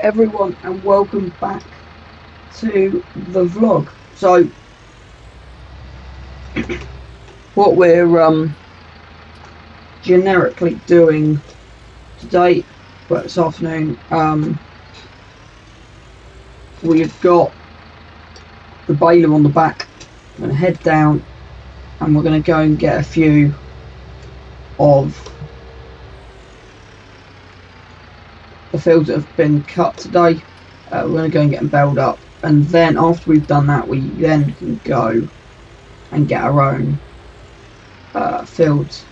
everyone and welcome back to the vlog. So what we're generically doing today, well this afternoon, we've got the baler on the back. I'm going to head down and we're going to go and get a few of the fields that have been cut today. We're going to go and get them baled up, and then after we've done that we then can go and get our own fields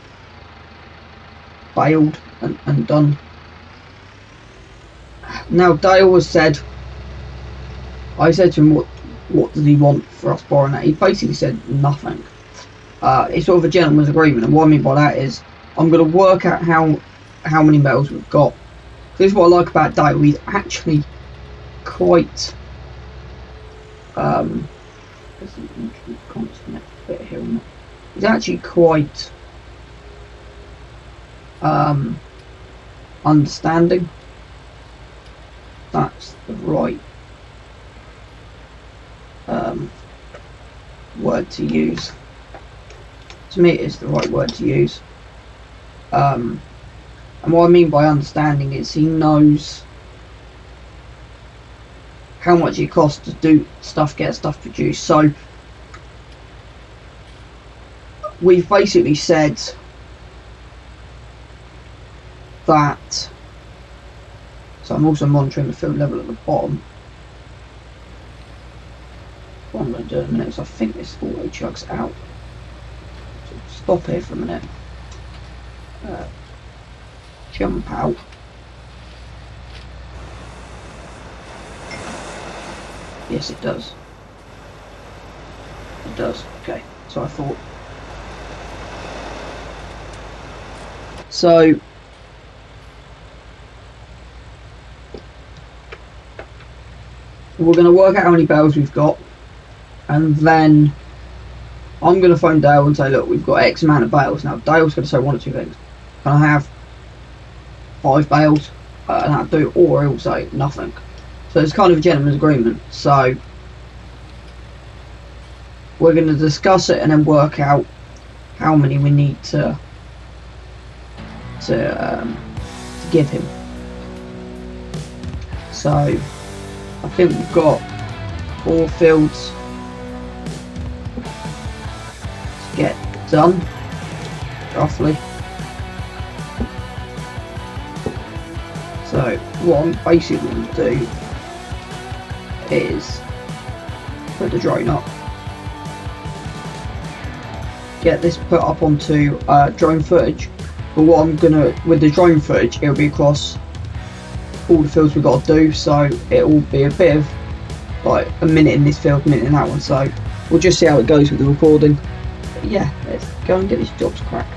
baled and done. Now Dale has said, I said to him what does he want for us borrowing that. He basically said nothing. It's sort of a gentleman's agreement, and what I mean by that is I'm going to work out how many metals we've got. This is what I like about Dale. He's actually quite he's actually quite understanding. That's the right word to use. To me it is the right word to use. And what I mean by understanding is he knows how much it costs to do stuff, get stuff produced. So we've basically said that, so I'm also monitoring the field level at the bottom. What I'm going to do in a minute is I think this auto chugs out. So stop here for a minute. Jump out. Yes, it does. It does. Okay, so I thought. So we're going to work out how many bales we've got, and then I'm going to phone Dale and say, look, we've got X amount of bales. Now Dale's going to say one or two things. Can I have 5 bales? And I'll do it, or he'll say nothing. So it's kind of a gentleman's agreement. So we're going to discuss it and then work out how many we need to give him. So I think we've got 4 fields to get done, roughly. So what I'm basically going to do is put the drone up, get this put up onto drone footage. But what I'm gonna, with the drone footage, it'll be across all the fields we've got to do, so it will be a bit of like a minute in this field, a minute in that one. So we'll just see how it goes with the recording. But yeah, let's go and get these jobs cracked.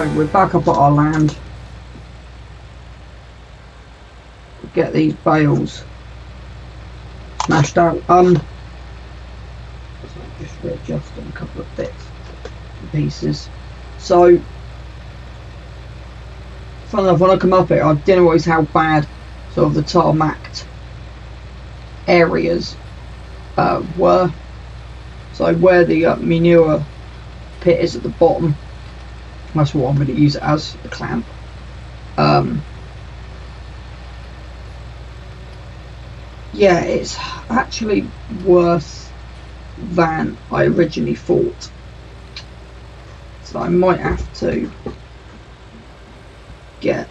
So we're back up at our land. Get these bales smashed out. So just readjusting a couple of bits and pieces. So fun enough, when I come up here, I didn't realise how bad sort of the tarmacked areas were. So where the manure pit is at the bottom, that's what I'm going to use it as, a clamp. Yeah, it's actually worse than I originally thought. So I might have to get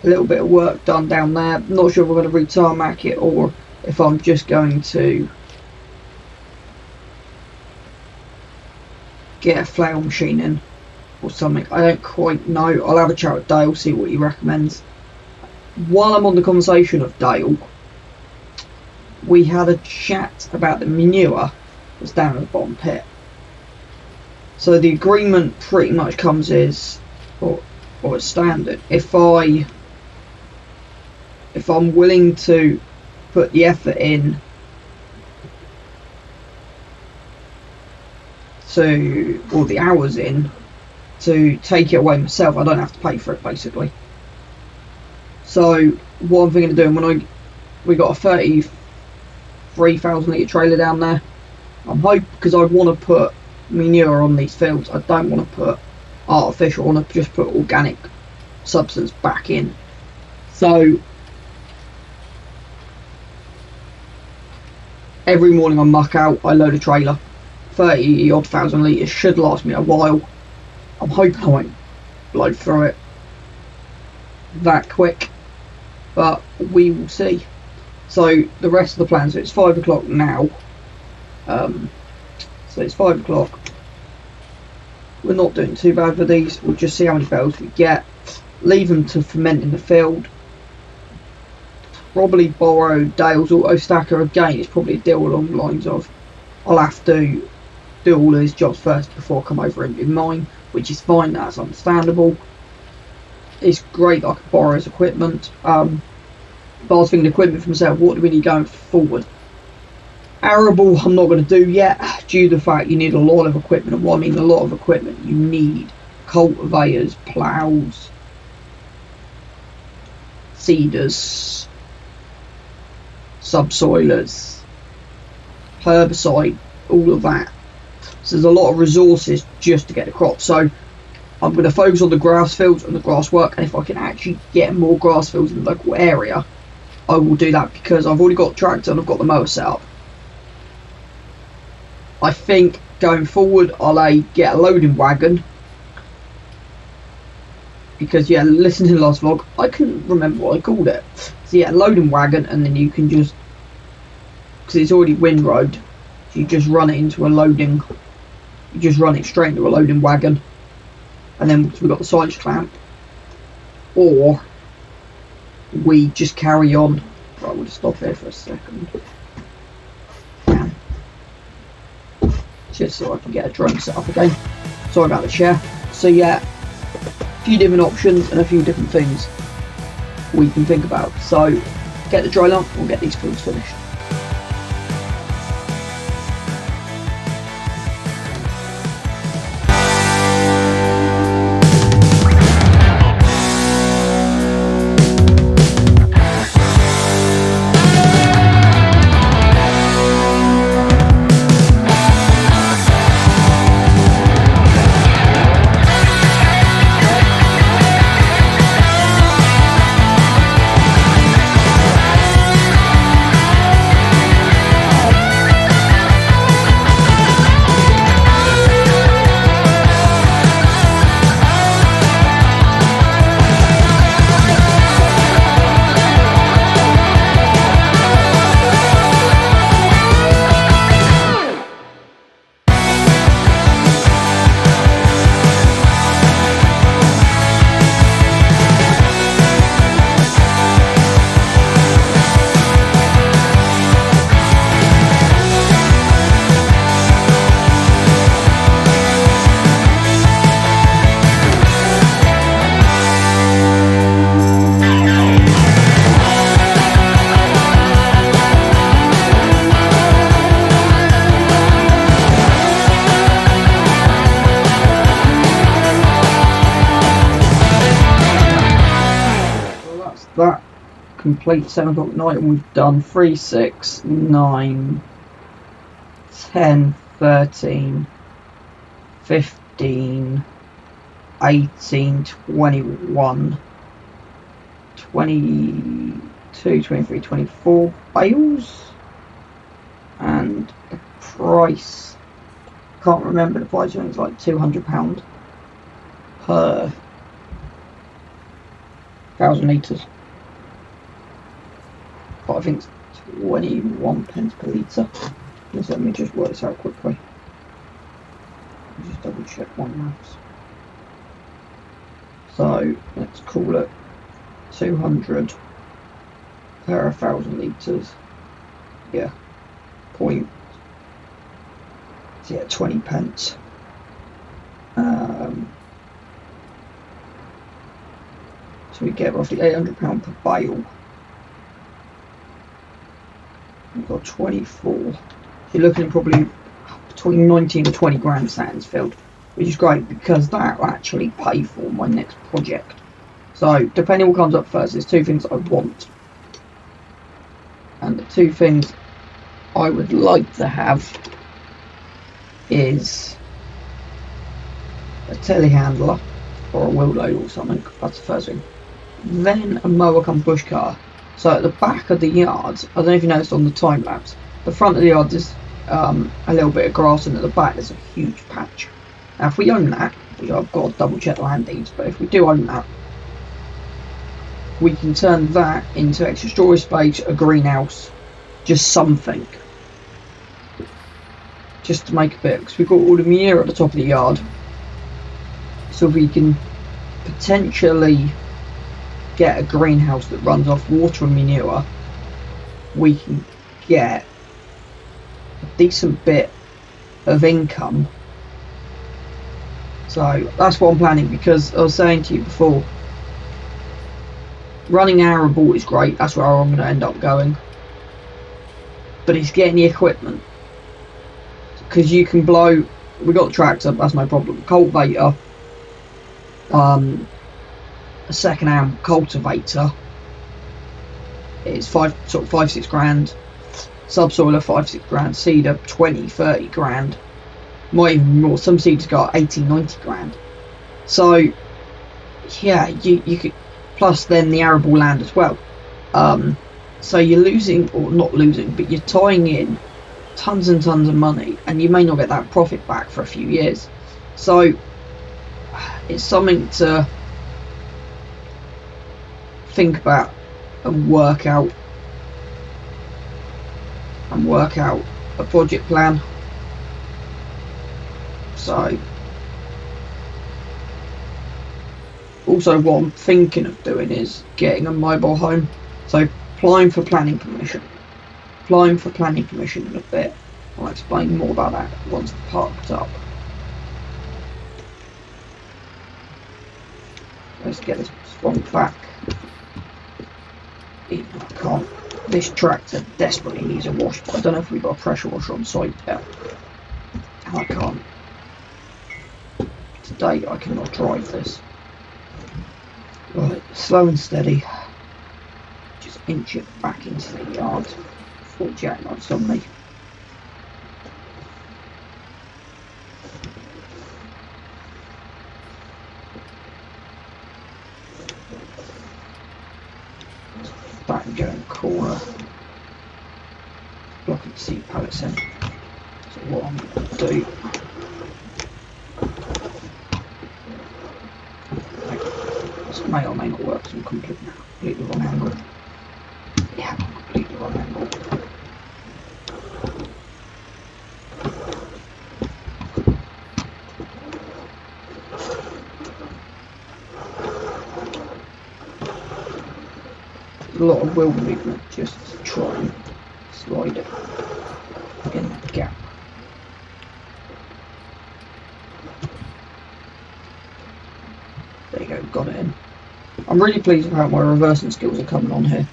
a little bit of work done down there. Not sure if we're going to re-tarmac it or if I'm just going to get a flail machine in or something. I don't quite know. I'll have a chat with Dale, see what he recommends. While I'm on the conversation of Dale, we had a chat about the manure that's down at the bottom pit. So the agreement pretty much comes as, or as standard. If I'm willing to put the effort in to, or the hours in to take it away myself, I don't have to pay for it basically. So what I'm thinking of doing, we got a 33,000 litre trailer down there, I'm hoping, because I want to put manure on these fields, I don't want to put artificial, I want to just put organic substance back in. So every morning I muck out, I load a trailer, 30 odd thousand litres, should last me a while. I'm hoping I won't blow through it that quick, but we will see. So the rest of the plan, so it's 5 o'clock now, so it's 5 o'clock, we're not doing too bad with these, we'll just see how many bales we get, leave them to ferment in the field, probably borrow Dale's auto stacker again. It's probably a deal along the lines of I'll have to do all of his jobs first before I come over and do mine, which is fine, that's understandable. It's great that I can borrow his equipment, but I was thinking equipment for myself, what do we need going forward? Arable I'm not going to do yet, due to the fact you need a lot of equipment, and what I mean a lot of equipment, you need cultivators, ploughs, seeders, subsoilers, herbicide, all of that. So there's a lot of resources just to get the crop. So I'm going to focus on the grass fields and the grass work, and if I can actually get more grass fields in the local area, I will do that, because I've already got the tractor and I've got the mower set up. I think going forward I'll get a loading wagon, because yeah, listening to the last vlog, I couldn't remember what I called it. So yeah, loading wagon, and then you can just, because it's already windrowed, so you just run it into a loading, you just run it straight into a loading wagon, and then we've got the silage clamp, or we just carry on. Right, we'll just stop here for a second, just so I can get a drone set up again. Sorry about the chair. So yeah, a few different options and a few different things we can think about. So get the dry lump, we'll get these fields finished. that complete 7 o'clock at night, and we've done 3, 6, 9, 10, 13, 15, 18, 21, 22, 23, 24 bales, and the price, can't remember the price, I think it's like £200 per 1,000 litres, but I think it's 21 pence per litre. Let me just work this out quickly. Just double check my maths. So let's call it 200 per 1,000 litres. Yeah, point. So yeah, 20 pence. So we get roughly £800 per bale. We've got 24. You're looking at probably between 19 and 20 grand Stansfield, which is great because that will actually pay for my next project. So depending what comes up first, there's two things I want, and the two things I would like to have is a telehandler or a wheel load or something. That's the first thing. Then a mower come bush car. So at the back of the yard, I don't know if you noticed on the time lapse, the front of the yard is a little bit of grass, and at the back there's a huge patch. Now if we own that, which I've got to double check the land deeds, but if we do own that, we can turn that into extra storage space, a greenhouse, just something, just to make a bit, because we've got all the manure at the top of the yard, so we can potentially get a greenhouse that runs off water and manure. We can get a decent bit of income. So that's what I'm planning, because I was saying to you before, running arable is great, that's where I'm going to end up going, but it's getting the equipment, because you can blow, we got the tractor, that's no problem, cultivator, a second hand cultivator is 5-6 grand, subsoiler 5-6 grand, seeder 20-30 grand, might even more. Some seeds got 80-90 grand. So yeah, you could, plus then the arable land as well. So you're losing, or not losing, but you're tying in tons and tons of money, and you may not get that profit back for a few years. So it's something to think about and work out a project plan. So also what I'm thinking of doing is getting a mobile home, so applying for planning permission in a bit. I'll explain more about that once it's parked up. Let's get this swung back. Even I can't. This tractor desperately needs a wash, but I don't know if we've got a pressure washer on site yet. And I can't. Today I cannot drive this. Right, slow and steady. Just inch it back into the yard before jackknives on me. Back and go in the corner. Blocking the seat pallets in. So what I'm going to do, this may or may not work, so I'm completely wrong angle. Yeah, completely wrong angle. A lot of wheel movement just to try and slide it in that gap. There you go, got it in. I'm really pleased with how my reversing skills are coming on here.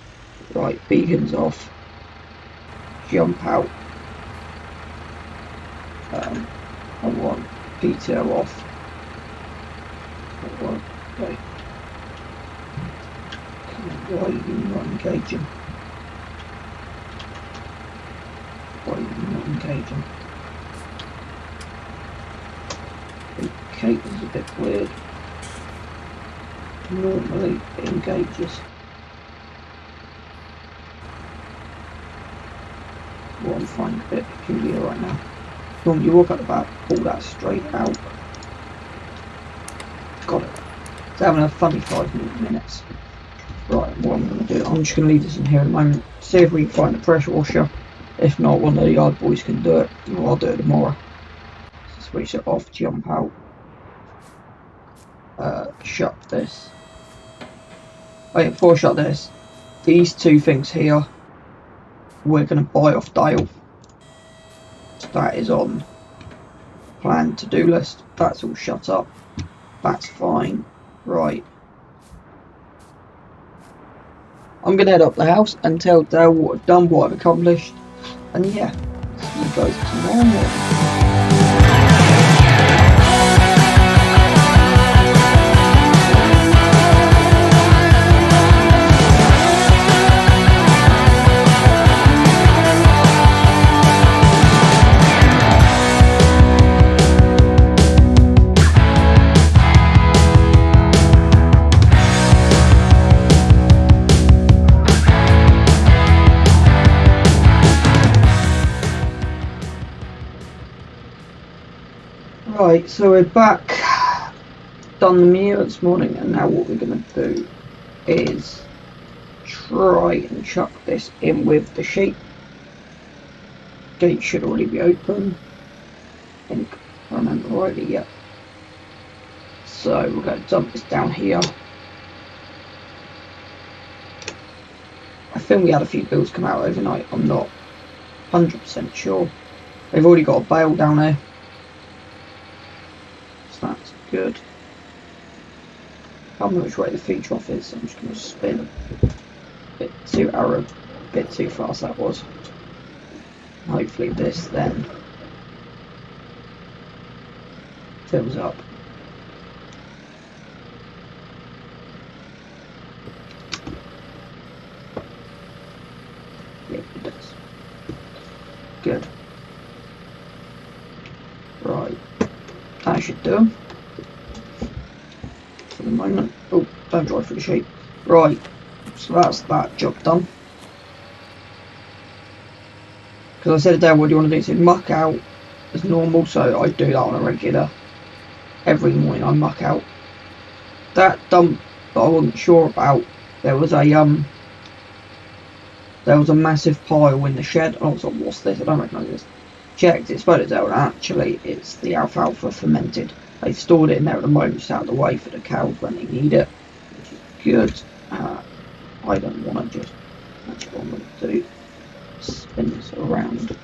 Right, beacons off, jump out, I want PTO off, I want, okay. Why are you not engaging? Why are you not engaging? Okay, this is a bit weird. Normally it engages. Well, I'm finding a bit peculiar right now. Normally you walk up the back, pull that straight out. Got it. It's having a funny 5 minutes. Right, what I'm going to do, I'm just going to leave this in here at the moment. See if we can find a pressure washer. If not, one of the yard boys can do it. Or I'll do it tomorrow. Switch it off, jump out. Shut this. Oh yeah, before I shut this, these two things here, we're going to buy off Dale. So that is on plan to-do list. That's all shut up. That's fine. Right. I'm going to head up the house and tell Dale what I've done, what I've accomplished. And yeah, see you guys tomorrow morning. Right, so we're back, done the meal this morning, and now what we're going to do is try and chuck this in with the sheep. Gate should already be open, I think, if I remember rightly, yeah. So we're going to dump this down here. I think we had a few bills come out overnight, I'm not 100% sure. They've already got a bale down there. That's good. I can't remember which way the feed trough is, so I'm just going to spin a bit too arrow, a bit too fast that was. Hopefully this then fills up. Yeah, it does. Good. Right. That should do them for the moment. Oh, don't drive through the sheep. Right, so that's that job done. Because I said to Dale, what do you want to do? He said muck out as normal, so I do that on a regular. Every morning I muck out. That dump that I wasn't sure about, there was a massive pile in the shed, and I was like, what's this? I don't recognise this. Checked, it's photos out, and actually it's the alfalfa fermented. They've stored it in there at the moment, just out of the way for the cows when they need it, which is good. I don't want to just, actually what I'm going to do, spin this around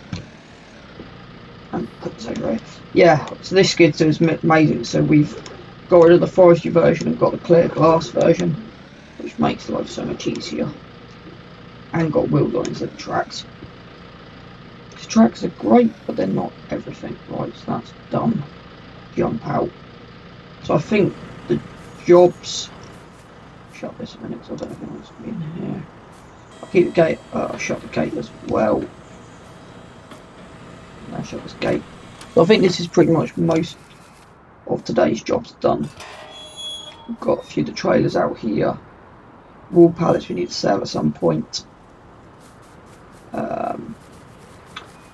and put this over here. Yeah, so this skid steer is amazing. So we've got rid of the forestry version and got the clear glass version, which makes life so much easier, and got wheels on instead of tracks. Tracks are great, but they're not everything. Right, so that's done. Jump out. So I think the jobs. Shut this a minute because I don't know if anyone's in here. I'll keep the gate. I'll shut the gate as well. Now shut this gate. So I think this is pretty much most of today's jobs done. We've got a few of the trailers out here. Wool pallets we need to sell at some point.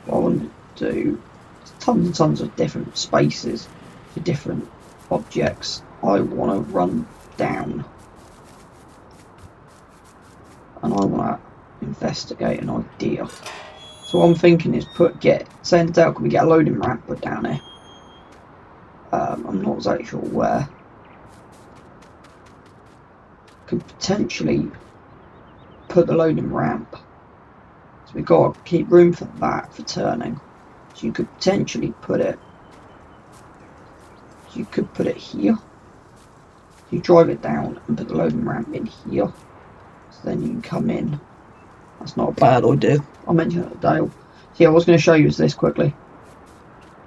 What I want to do is tons and tons of different spaces for different objects I want to run down, and I want to investigate an idea. So what I'm thinking is send out, can we get a loading ramp put down here? I'm not exactly sure where. Could potentially put the loading ramp. So we've got to keep room for that for turning. So you could potentially put it. You could put it here. You drive it down and put the loading ramp in here. So then you can come in. That's not a bad idea. I'll mention it to Dale. So yeah, what I was going to show you is this quickly.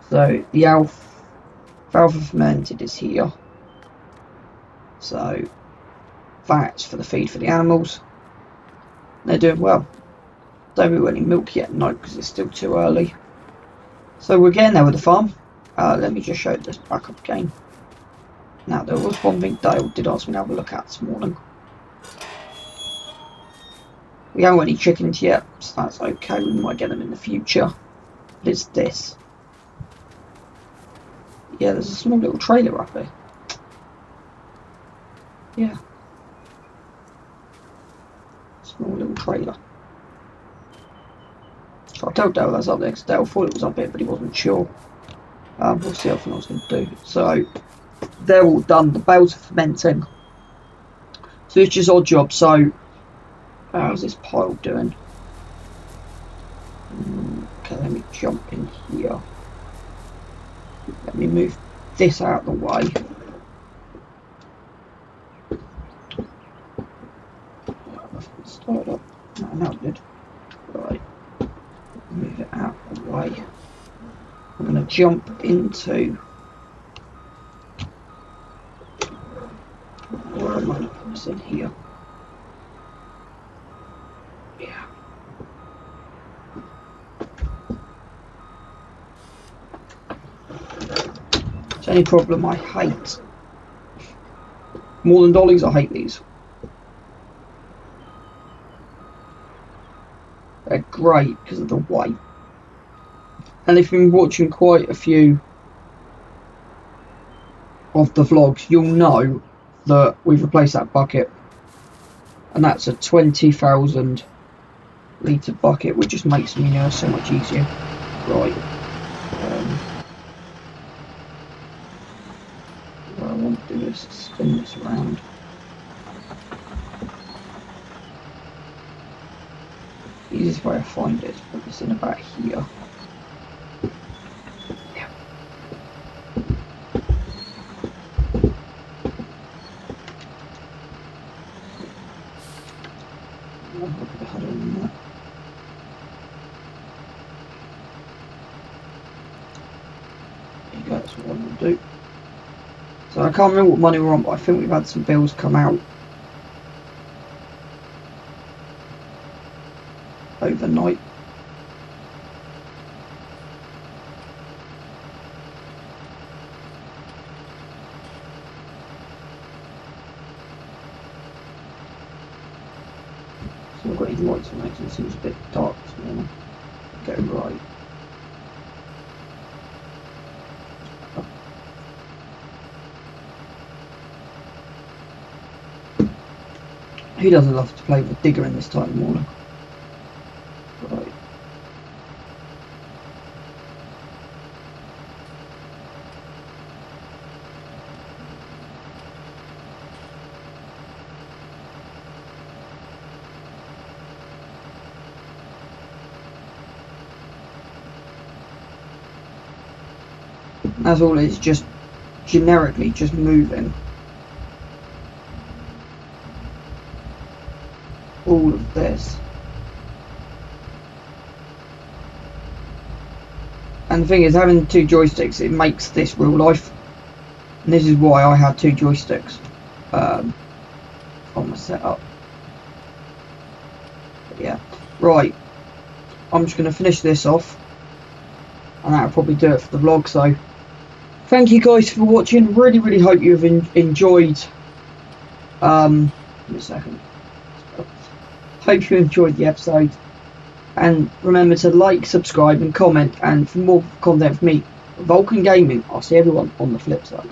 So the alfalfa fermented is here. So That's for the feed for the animals. They're doing well. Don't we want any milk yet? No, because it's still too early. So we're getting there with the farm. Let me just show this back up again. Now, there was one thing Dale did ask me to have a look at this morning. We haven't got any chickens yet, so that's okay. We might get them in the future. But it's this. Yeah, there's a small little trailer up here. Yeah. Small little trailer. So I told Dale that's up there because Dale thought it was up here, but he wasn't sure. We'll see how I was going to do. So they're all done. The bales are fermenting. So it's just odd job. So how's this pile doing? Okay, let me jump in here. Let me move this out of the way. Start up. No, not good. Right. Move it out of the way. I'm going to jump into. Where am I going to put this in here? Yeah. It's any problem I hate. More than dollies, I hate these. They're great because of the weight. And if you've been watching quite a few of the vlogs, you'll know that we've replaced that bucket. And that's a 20,000 litre bucket, which just makes me so much easier. Right. What I want to do is spin this around. The easiest way I find it is put this in about here. Yeah. I'll put the header in there. There you go, that's what I want to do. So I can't remember what money we're on, but I think we've had some bills come out overnight. So I've got these lights on because it seems a bit dark this morning. Go right. Who doesn't love to play with a digger in this time of the morning? Right. As all it is, just generically just moving all of this. And the thing is, having two joysticks, it makes this real life. And this is why I have two joysticks on my setup. But yeah, right. I'm just going to finish this off, and that'll probably do it for the vlog. So thank you guys for watching. Really hope you've enjoyed. Give me a second. Hope you enjoyed the episode, and remember to like, subscribe and comment, and for more content from me, Vulcan Gaming. I'll see everyone on the flip side.